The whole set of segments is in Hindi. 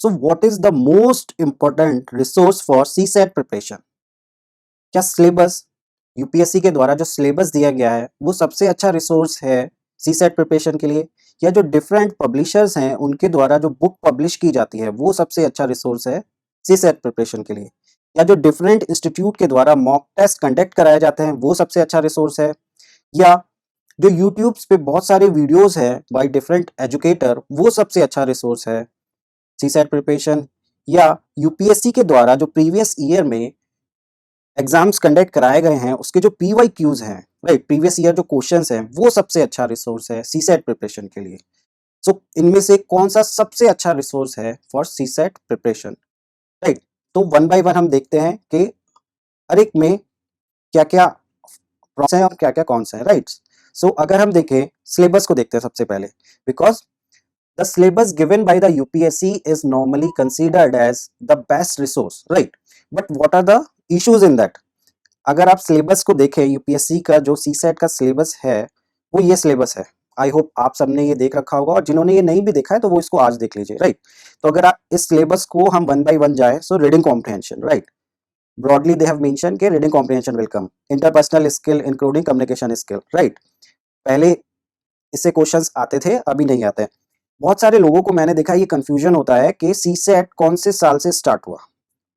So what is the most important resource for CSAT preparation? क्या सिलेबस, यूपीएससी के द्वारा जो सिलेबस दिया गया है वो सबसे अच्छा रिसोर्स है सीसेट प्रिपरेशन के लिए, या जो डिफरेंट पब्लिशर्स हैं उनके द्वारा जो बुक पब्लिश की जाती है वो सबसे अच्छा रिसोर्स है सीसेट प्रिपरेशन के लिए, या जो डिफरेंट इंस्टीट्यूट के द्वारा मॉक टेस्ट कंडक्ट कराए जाते हैं वो सबसे अच्छा रिसोर्स है, या जो यूट्यूब पे बहुत सारे वीडियोस हैं बाय डिफरेंट एजुकेटर वो सबसे अच्छा रिसोर्स है सीसेट प्रिपरेशन, या यूपीएससी के द्वारा जो प्रीवियस ईयर में एग्जाम्स कंडक्ट कराए गए हैं उसके जो पीवाईक्यूज हैं, राइट, प्रीवियस ईयर जो क्वेश्चंस हैं वो सबसे अच्छा रिसोर्स है सीसेट प्रिपरेशन के लिए। सो इनमें से कौन सा सबसे अच्छा रिसोर्स है फॉर सीसेट प्रिपरेशन, राइट? तो वन बाय वन हम देखते हैं कि हर एक में क्या क्या प्रोसेस है और क्या क्या कौन सा है, राइट? सो अगर हम देखें सिलेबस को देखते हैं सबसे पहले, because the syllabus given by the UPSC is normally considered as the best resource, right? But what are the issues in that? अगर आप सिलेबस को देखें, यूपीएससी का जो सीसेट का सिलेबस है वो ये सिलेबस है। आई होप आप सबने ये देख रखा होगा, और जिन्होंने ये नहीं भी देखा है तो वो इसको आज देख लीजिए, राइट? तो अगर आप इस सिलेबस को हम वन बाय वन जाए, so reading comprehension, right, broadly they have mention के reading comprehension will come, interpersonal skill including communication skill, right? पहले इससे क्वेश्चंस आते थे, अभी नहीं आते। बहुत सारे लोगों को मैंने देखा ये कंफ्यूजन होता है कि सीसेट कौन से साल से स्टार्ट हुआ,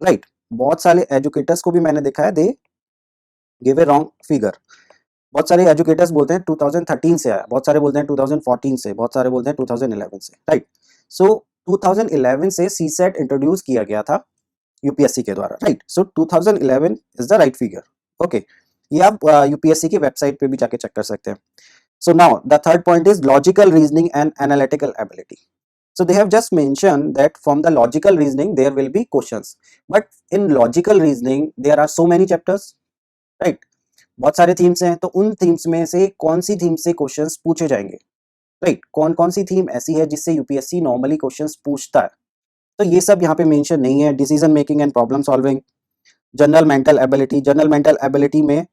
राइट? बहुत सारे एजुकेटर्स को भी मैंने देखा है, they give a wrong figure. बहुत सारे एजुकेटर्स बोलते हैं 2013 से आया, बहुत सारे बोलते हैं 2014 से, बहुत सारे बोलते हैं 2011 से, राइट? सो 2011 से सीसेट इंट्रोड्यूस किया गया था यूपीएससी के द्वारा, right? So 2011 is the right figure, okay? ये आप यूपीएससी की वेबसाइट पे भी जाके चेक कर सकते हैं। So now the third point is logical reasoning and analytical ability. So they have just mentioned that from the logical reasoning there will be questions, but in logical reasoning there are so many chapters, right? बहुत सारे थीम्स हैं, तो उन थीम्स में से कौन सी थीम से क्वेश्चंस पूछे जाएंगे, राइट? कौन कौन सी थीम ऐसी है जिससे यूपीएससी नॉर्मली क्वेश्चंस पूछता है? तो ये सब यहाँ पे मेंशन नहीं है। Decision making and problem solving, general mental ability, general mental ability में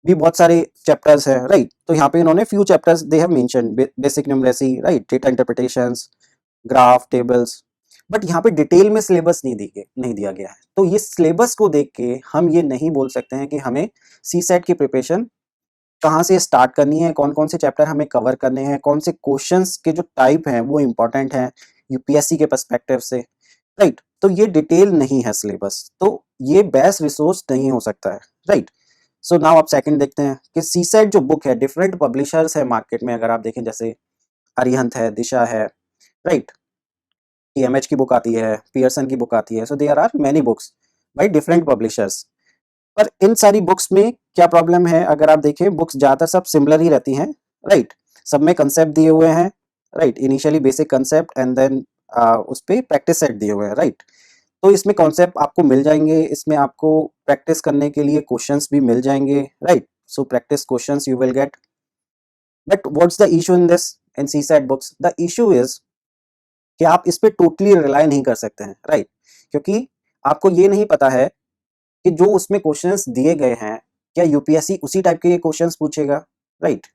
भी बहुत सारे चैप्टर्स हैं, राइट? तो यहाँ पे इन्होंने few chapters they have mention, basic numeracy, right, data interpretations, graph, tables, but यहाँ पे डिटेल में सिलेबस नहीं दिया गया है। तो ये सिलेबस को देख के हम ये नहीं बोल सकते हैं कि हमें सीसेट की प्रिपरेशन कहाँ से स्टार्ट करनी है, कौन कौन से चैप्टर हमें कवर करने हैं, कौन से क्वेश्चंस के जो टाइप हैं वो इंपॉर्टेंट हैं यूपीएससी के पर्सपेक्टिव से, राइट? तो ये डिटेल नहीं है सिलेबस, तो ये बेस्ट रिसोर्स नहीं हो सकता है, राइट? सो नाउ आप सेकंड देखते हैं कि सीसेट जो बुक है, डिफरेंट पब्लिशर्स है मार्केट में, अगर आप देखें जैसे अरिहंत है, दिशा है, राइट, टीएमएच की बुक आती है, पियर्सन की बुक आती है, so there are many books by different publishers. पर इन सारी बुक्स में क्या प्रॉब्लम है, अगर आप देखें बुक्स ज़्यादातर सब सिमिलर ही रहती हैं, राइट? सब में कंसेप्ट दिए हुए हैं, right, initially basic concept and then उस पे प्रैक्टिस सेट दिए हुए हैं, राइट? तो इसमें कॉन्सेप्ट आपको मिल जाएंगे, इसमें आपको प्रैक्टिस करने के लिए क्वेश्चंस भी मिल जाएंगे, right? So practice questions you will get, but what's the issue in this, in CSAT books? The issue is कि आप इस पे टोटली रिलाई नहीं कर सकते हैं, राइट? क्योंकि आपको ये नहीं पता है कि जो उसमें क्वेश्चंस दिए गए हैं क्या यूपीएससी उसी टाइप के क्वेश्चंस पूछेगा, राइट?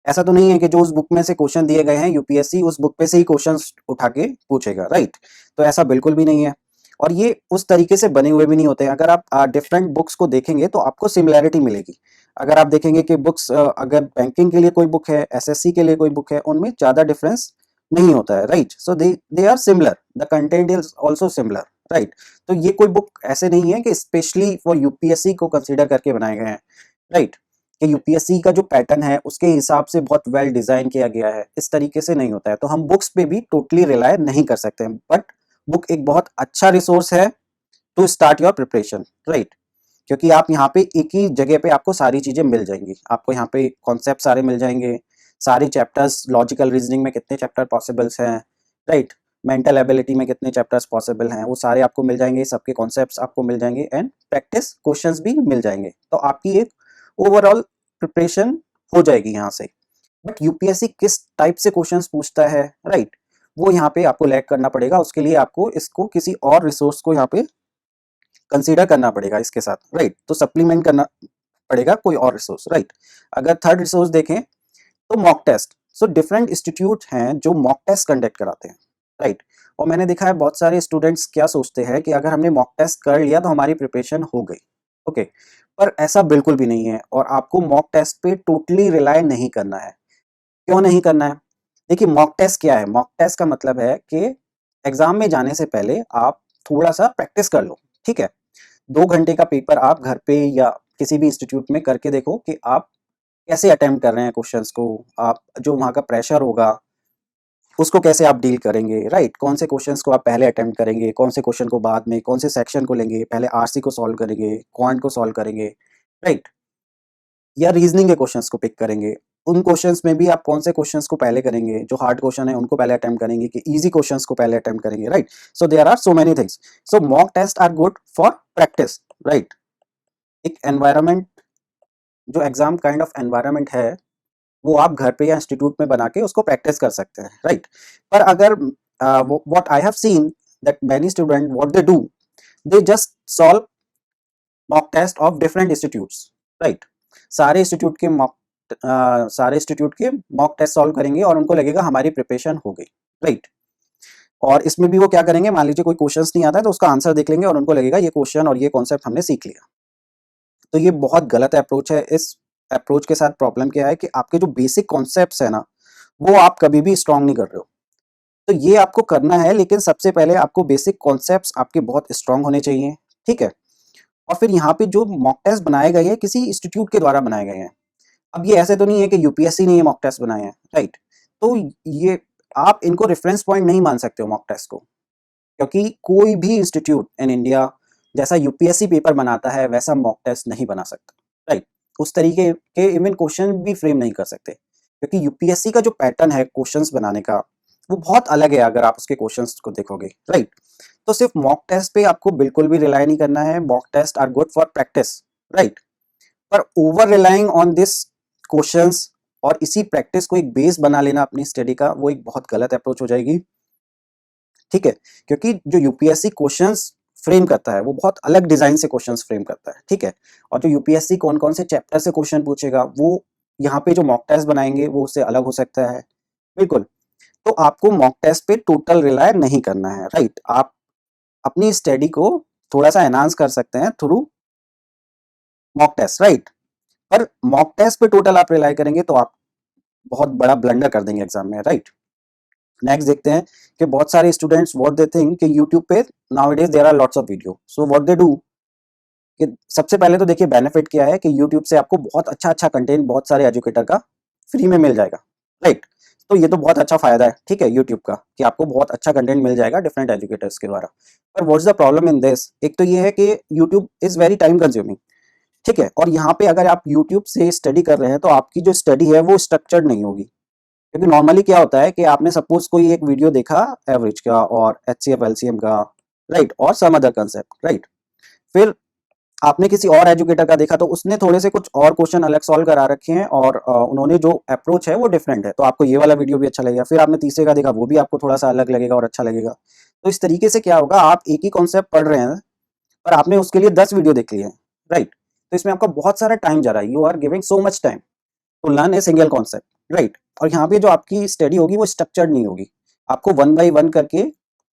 ऐसा तो नहीं है कि जो उस बुक में से क्वेश्चन दिए गए हैं यूपीएससी उस बुक पे से ही क्वेश्चंस उठा के पूछेगा, राइट? तो ऐसा बिल्कुल भी नहीं है, और ये उस तरीके से बने हुए भी नहीं होते हैं। अगर आप डिफरेंट बुक्स को देखेंगे तो आपको सिमिलैरिटी मिलेगी। अगर आप देखेंगे कि बुक्स, अगर बैंकिंग के लिए कोई बुक है, एसएससी के लिए कोई बुक है, उनमें ज़्यादा डिफरेंस नहीं होता है, right? So they are similar, the content is also similar, right? तो ये कोई बुक ऐसे नहीं है कि स्पेशली फॉर यूपीएससी को कंसीडर करके बनाए गए हैं, राइट? कि यूपीएससी का जो पैटर्न है उसके हिसाब से बहुत वेल डिजाइन किया गया है, इस तरीके से नहीं होता है। तो हम बुक्स पे भी टोटली रिलाय नहीं कर सकते हैं, बट बुक एक बहुत अच्छा रिसोर्स है to start your preparation, right? क्योंकि आप यहाँ पे एक ही जगह पे आपको सारी चीजें मिल जाएंगी, आपको यहाँ पे कॉन्सेप्ट सारे मिल जाएंगे, सारे चैप्टर्स, लॉजिकल रीजनिंग में कितने चैप्टर पॉसिबल्स हैं, राइट, मेंटल एबिलिटी में कितने चैप्टर्स पॉसिबल हैं, वो सारे आपको मिल जाएंगे, सबके कॉन्सेप्ट्स आपको मिल जाएंगे एंड प्रैक्टिस क्वेश्चंस भी मिल जाएंगे। तो आपकी एक ओवरऑल प्रिपरेशन हो जाएगी यहाँ से। बट यूपीएससी किस टाइप से क्वेश्चंस पूछता है, राइट, वो यहाँ पे आपको लैग करना पड़ेगा। उसके लिए आपको इसको किसी और रिसोर्स को यहाँ पे कंसीडर करना पड़ेगा इसके साथ, राइट? तो सप्लीमेंट करना पड़ेगा कोई और रिसोर्स, राइट? अगर थर्ड रिसोर्स देखें तो mock test. So different institute हैं जो मॉक टेस्ट कंडक्ट कराते हैं, राइट? और मैंने देखा है बहुत सारे स्टूडेंट्स क्या सोचते हैं कि अगर हमने मॉक टेस्ट कर लिया तो हमारी प्रिपरेशन हो गई। ओके, पर ऐसा बिल्कुल भी नहीं है और आपको मॉक टेस्ट पे टोटली रिलाय नहीं करना है। क्यों नहीं करना है? देखिए, मॉक टेस्ट क्या है? मॉक टेस्ट का मतलब है कि एग्जाम में जाने से पहले आप थोड़ा सा प्रैक्टिस कर लो, ठीक है? 2 घंटे का पेपर आप घर पे या किसी भी इंस्टीट्यूट में करके देखो कि आप कैसे अटेम्प्ट कर रहे हैं क्वेश्चंस को, आप जो वहाँ का प्रेशर होगा उसको कैसे आप डील करेंगे, राइट? कौन से क्वेश्चंस को आप पहले अटेम्प्ट करेंगे, कौन से क्वेश्चन को बाद में, कौन से सेक्शन को लेंगे, पहले आरसी को सॉल्व करेंगे, क्वांट को सॉल्व करेंगे, राइट? या रीजनिंग के क्वेश्चंस को पिक करेंगे। उन क्वेश्चंस में भी आप कौन से क्वेश्चंस को पहले करेंगे, जो हार्ड क्वेश्चन है उनको पहले अटेम्प्ट करेंगे कि इजी क्वेश्चंस को पहले अटेम्प्ट करेंगे, right? So there are so many things. So mock test are good for practice, right? एक एनवायरनमेंट, जो एग्जाम काइंड ऑफ एनवायरनमेंट है, वो आप घर पे या इंस्टीट्यूट में बना के उसको प्रैक्टिस कर सकते हैं, राइट? पर अगर what I have seen that many student what they do, they just solve mock test of different institutes, right? सारे इंस्टीट्यूट के मॉक टेस्ट सॉल्व करेंगे और उनको लगेगा हमारी प्रिपरेशन हो गई, राइट? और इसमें भी वो क्या करेंगे, मान लीजिए कोई क्वेश्चंस नहीं आता है तो उसका आंसर देख लेंगे और उनको लगेगा ये क्वेश्चन और ये कॉन्सेप्ट हमने सीख लिया। तो ये बहुत गलत अप्रोच है। इस अप्रोच के साथ प्रॉब्लम क्या है कि आपके जो बेसिक कॉन्सेप्ट्स है ना, वो आप कभी भी स्ट्रांग नहीं कर रहे हो। तो ये आपको करना है, लेकिन सबसे पहले आपको बेसिक कॉन्सेप्ट्स आपके बहुत स्ट्रांग होने चाहिए, ठीक है? और फिर यहाँ पे जो मॉक टेस्ट बनाए गए हैं किसी इंस्टीट्यूट के द्वारा बनाए गए हैं। अब ये ऐसे तो नहीं है कि यूपीएससी ने ये मॉक टेस्ट बनाए हैं, राइट? तो ये आप इनको रेफरेंस पॉइंट नहीं मान सकते हो मॉक टेस्ट को, क्योंकि कोई भी इंस्टीट्यूट इन इंडिया जैसा यूपीएससी पेपर बनाता है वैसा मॉक टेस्ट नहीं बना सकता, राइट? उस तरीके के इवन क्वेश्चन भी फ्रेम नहीं कर सकते, क्योंकि यूपीएससी का जो पैटर्न है क्वेश्चंस बनाने का वो बहुत अलग है अगर आप उसके क्वेश्चंस को देखोगे, राइट? तो सिर्फ मॉक टेस्ट पे आपको बिल्कुल भी रिलाई नहीं करना है। Mock test are good for practice, right? पर over relying on this questions और इसी प्रैक्टिस को एक बेस बना लेना अपनी स्टडी का, वो एक बहुत गलत अप्रोच हो जाएगी, ठीक है? क्योंकि जो यूपीएससी क्वेश्चंस फ्रेम करता है वो बहुत अलग डिजाइन से क्वेश्चंस फ्रेम करता है, ठीक है? और जो यूपीएससी कौन कौन से चैप्टर से क्वेश्चन पूछेगा वो यहाँ पे जो मॉक टेस्ट बनाएंगे वो उससे अलग हो सकता है, बिल्कुल। तो आपको मॉक टेस्ट पे टोटल रिलाय नहीं करना है, राइट? आप अपनी स्टडी को थोड़ा सा एनहांस कर सकते हैं थ्रू मॉक टेस्ट, राइट? पर मॉक टेस्ट पे टोटल आप रिलाय करेंगे तो आप बहुत बड़ा ब्लंडर कर देंगे एग्जाम में, राइट? नेक्स्ट देखते हैं कि बहुत सारे स्टूडेंट्स व्हाट दे थिंक कि यूट्यूब पे nowadays there are lots of video, so what they do कि सबसे पहले तो देखिए बेनिफिट क्या है कि यूट्यूब से आपको बहुत अच्छा अच्छा कंटेंट बहुत सारे एजुकेटर का फ्री में मिल जाएगा, राइट? तो ये तो बहुत अच्छा फायदा है, ठीक है, यूट्यूब का, कि आपको बहुत अच्छा कंटेंट मिल जाएगा डिफरेंट एजुकेटर्स के द्वारा। पर what's the problem in this, एक तो ये है कि YouTube is very time consuming, ठीक है? और यहाँ पे अगर आप यूट्यूब से स्टडी कर रहे हैं तो आपकी जो स्टडी है वो स्ट्रक्चर्ड नहीं होगी, क्योंकि नॉर्मली क्या होता है कि आपने सपोज कोई एक वीडियो देखा एवरेज का और एचसीएफ एलसीएम का, राइट, और सम अदर कंसेप्ट, राइट? फिर आपने किसी और एजुकेटर का देखा तो उसने थोड़े से कुछ और क्वेश्चन अलग सॉल्व करा रखे हैं और उन्होंने जो अप्रोच है वो डिफरेंट है, तो आपको ये वाला वीडियो भी अच्छा लगेगा। फिर आपने तीसरे का देखा, वो भी आपको थोड़ा सा अलग लगेगा और अच्छा लगेगा। तो इस तरीके से क्या होगा, आप एक ही कॉन्सेप्ट पढ़ रहे हैं पर आपने उसके लिए 10 वीडियो देख लिए हैं, राइट? तो इसमें आपका बहुत सारा टाइम जा रहा है, you are giving so much time to learn a single concept, right? और यहाँ पे जो आपकी स्टडी होगी वो स्ट्रक्चर्ड नहीं होगी, आपको वन बाई वन करके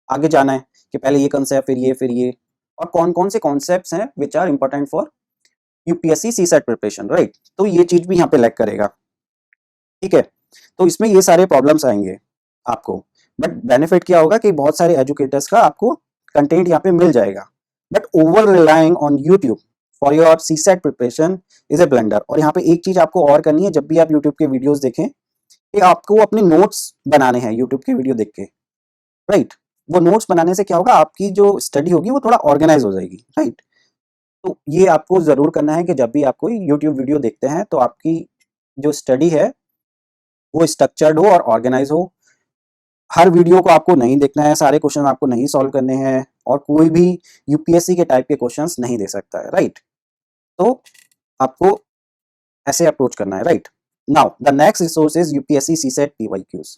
आगे जाना है कि पहले ये कॉन्सेप्ट फिर ये, और कौन कौन से कॉन्सेप्ट्स हैं which are important for UPSC CSAT preparation, right? तो ये चीज भी यहाँ पे लैग करेगा, ठीक है? तो इसमें ये सारे प्रॉब्लम्स आएंगे आपको। बट बेनिफिट क्या होगा कि बहुत सारे एजुकेटर्स का आपको कंटेंट यहाँ पे मिल जाएगा। But over relying on YouTube for your CSAT preparation is a blunder. और यहाँ पे एक चीज आपको और करनी है, जब भी आप यूट्यूब के वीडियोस देखें कि आपको अपने नोट्स बनाने हैं यूट्यूब के वीडियो देख के, राइट? वो नोट्स बनाने से क्या होगा, आपकी जो स्टडी होगी वो थोड़ा ऑर्गेनाइज हो जाएगी, राइट? तो ये आपको जरूर करना है कि जब भी आप कोई यूट्यूब वीडियो देखते हैं तो आपकी जो स्टडी है वो स्ट्रक्चर्ड हो और ऑर्गेनाइज हो। हर वीडियो को आपको नहीं देखना है, सारे क्वेश्चन आपको नहीं सॉल्व करने हैं, और कोई भी यूपीएससी के टाइप के क्वेश्चंस नहीं दे सकता है, राइट? तो आपको ऐसे अप्रोच करना है, right? Now the next resource is UPSC CSAT PYQs.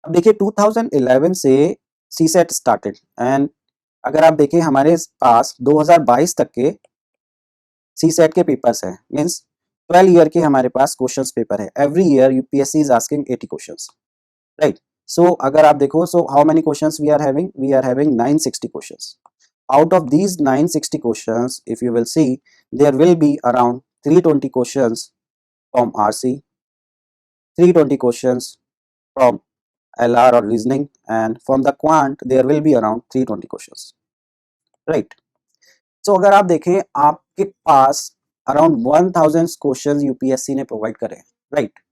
अब देखिए 2011 से सीसेट स्टार्टेड एंड अगर आप देखें हमारे पास 2022 तक के सीसेट के पेपर्स हैं, मींस 12 ईयर के हमारे पास क्वेश्चंस पेपर है। Every year UPSC is asking 80 questions, right? So अगर आप देखो, so how many questions we are having 960 questions. Out of these 960 questions, if you will see, there will be around 320 questions from RC, 320 questions from LR or reasoning, and from the quant there will be around 320 questions, right? So अगर आप देखें, आपके पास around 1000 क्वेश्चंस यूपीएससी ने प्रोवाइड करे हैं, राइट?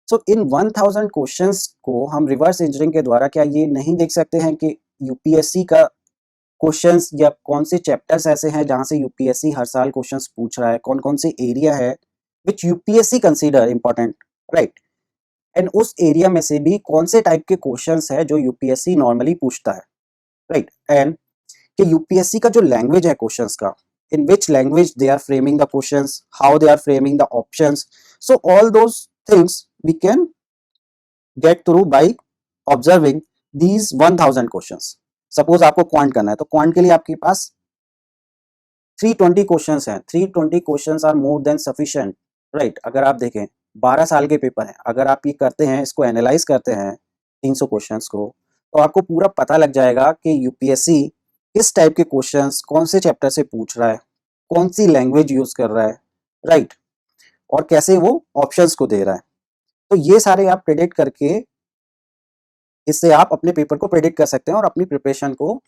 सो इन 1000 क्वेश्चंस को हम रिवर्स इंजीनियरिंग के द्वारा क्या ये नहीं देख सकते हैं कि यूपीएससी का क्वेश्चंस या कौन से चैप्टर्स ऐसे हैं जहां से यूपीएससी हर साल क्वेश्चंस पूछ रहा है, कौन कौन से एरिया है which UPSC consider important, right? And उस एरिया में से भी कौन से टाइप के क्वेश्चंस है जो यूपीएससी नॉर्मली पूछता है, राइट? एंड कि यूपीएससी का जो लैंग्वेज है क्वेश्चंस का, in which language they are framing the questions, how they are framing the options, so all those things we can get through by observing these 1000 questions. Suppose आपको क्वांट करना है, तो क्वांट के लिए आपके पास 320 क्वेश्चंस हैं. 320 questions are more than sufficient, right? अगर आप देखें 12 साल के पेपर हैं, अगर आप ये करते हैं, इसको एनालाइज करते हैं 300 क्वेश्चंस को, तो आपको पूरा पता लग जाएगा कि यूपीएससी किस टाइप के क्वेश्चंस कौन से चैप्टर से पूछ रहा है, कौन सी लैंग्वेज यूज कर रहा है, राइट? और कैसे वो ऑप्शंस को दे रहा है. तो ये सारे आप प्रेडिक्ट करके, इससे आप अपने पेपर को प्रेडिक्ट कर सकते हैं और अपनी प्रिपरेशन को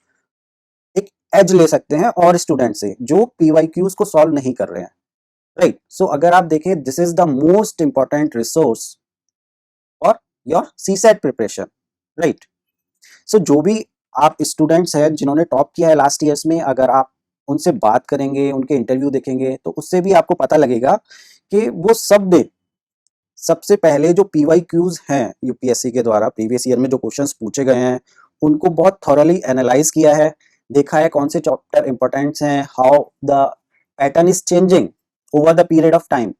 एक एज ले सकते हैं और स्टूडेंट से जो पीवाईक्यूज को सॉल्व नहीं कर रहे हैं, राइट? सो अगर आप देखें, this is the most important resource for your CSAT preparation, right? So जो भी आप स्टूडेंट्स हैं जिन्होंने टॉप किया है लास्ट ईयर्स में, अगर आप उनसे बात करेंगे, उनके इंटरव्यू देखेंगे, तो उससे भी आपको पता लगेगा कि वो सब ने सबसे पहले जो पीवाईक्यूज हैं यूपीएससी के द्वारा प्रीवियस ईयर में जो क्वेश्चंस पूछे गए हैं, उनको बहुत थॉरली एनालाइज किया है, देखा है कौन से चैप्टर इंपॉर्टेंट्स हैं, how the pattern is changing over the period of time.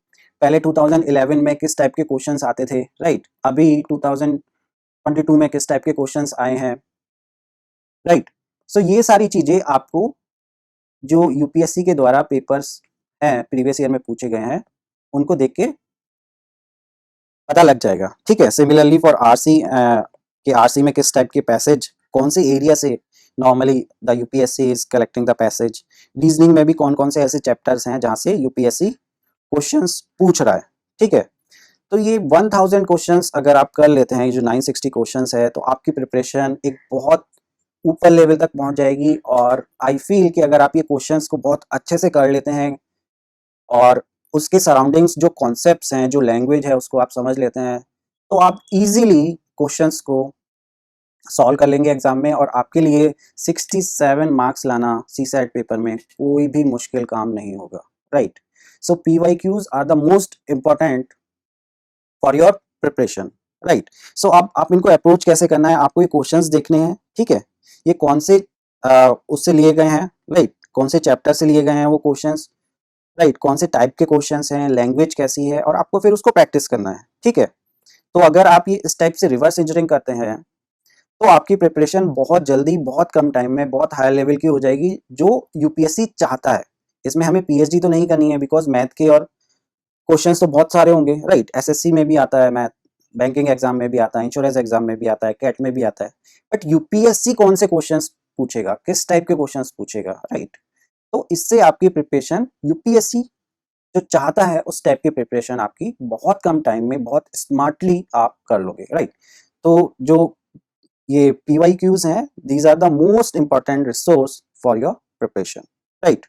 पहले 2011 में किस टाइप के क्वेश्चंस आते थे, राइट? अभी 2022 में किस टाइप के क्वेश्चंस आए हैं, राइट? सो ये सारी चीजें आपको जो यूपीएससी के द्वारा पेपर्स हैं प्रीवियस ईयर में पूछे गए हैं, उनको देख के पता लग जाएगा, ठीक है? सिमिलरली फॉर आरसी, कि आरसी में किस टाइप के पैसेज, कौन से एरिया से normally the UPSC is collecting the passage. Reasoning में भी कौन कौन से ऐसे चैप्टर्स हैं जहां से यूपीएससी क्वेश्चंस पूछ रहा है, ठीक है? तो ये 1000 क्वेश्चंस अगर आप कर लेते हैं, जो 960 क्वेश्चंस है, तो आपकी प्रिपरेशन एक बहुत ऊपर लेवल तक पहुंच जाएगी. और आई फील कि अगर आप ये क्वेश्चंस को बहुत अच्छे से कर लेते हैं और उसके सराउंडिंग्स जो कॉन्सेप्ट्स हैं, जो लैंग्वेज है, उसको आप समझ लेते हैं, तो आप इजीली क्वेश्चंस को सॉल्व कर लेंगे एग्जाम में. और आपके लिए 67 मार्क्स लाना सीसेट पेपर में कोई भी मुश्किल काम नहीं होगा, right? So PYQs are the most important for your preparation, right? So आप इनको अप्रोच कैसे करना है, आपको ये क्वेश्चंस देखने हैं, ठीक है? ये कौन से उससे लिए गए हैं, राइट? कौन से चैप्टर से लिए गए हैं वो क्वेश्चंस, राइट? कौन से टाइप के क्वेश्चंस हैं, लैंग्वेज कैसी है, और आपको फिर उसको प्रैक्टिस करना है, ठीक है? तो अगर आप ये इस टाइप से रिवर्स इंजीनियरिंग करते हैं, तो आपकी प्रिपरेशन बहुत जल्दी, बहुत कम टाइम में बहुत हाई लेवल की हो जाएगी, जो यूपीएससी चाहता है. इसमें हमें पीएचडी तो नहीं करनी है, बिकॉज मैथ के और क्वेश्चंस तो बहुत सारे होंगे, राइट? एसएससी में भी आता है मैथ, बैंकिंग एग्जाम में भी आता है, इंश्योरेंस एग्जाम में भी आता है, कैट में भी आता है. बट यूपीएससी कौन से क्वेश्चंस पूछेगा, किस टाइप के क्वेश्चंस पूछेगा, राइट? तो इससे आपकी प्रिपरेशन, यूपीएससी जो चाहता है उस टाइप की प्रिपरेशन आपकी बहुत कम टाइम में बहुत स्मार्टली आप कर लोगे, राइट? तो जो ये पीवाईक्यूज हैं, these are the most important resource for your preparation, right?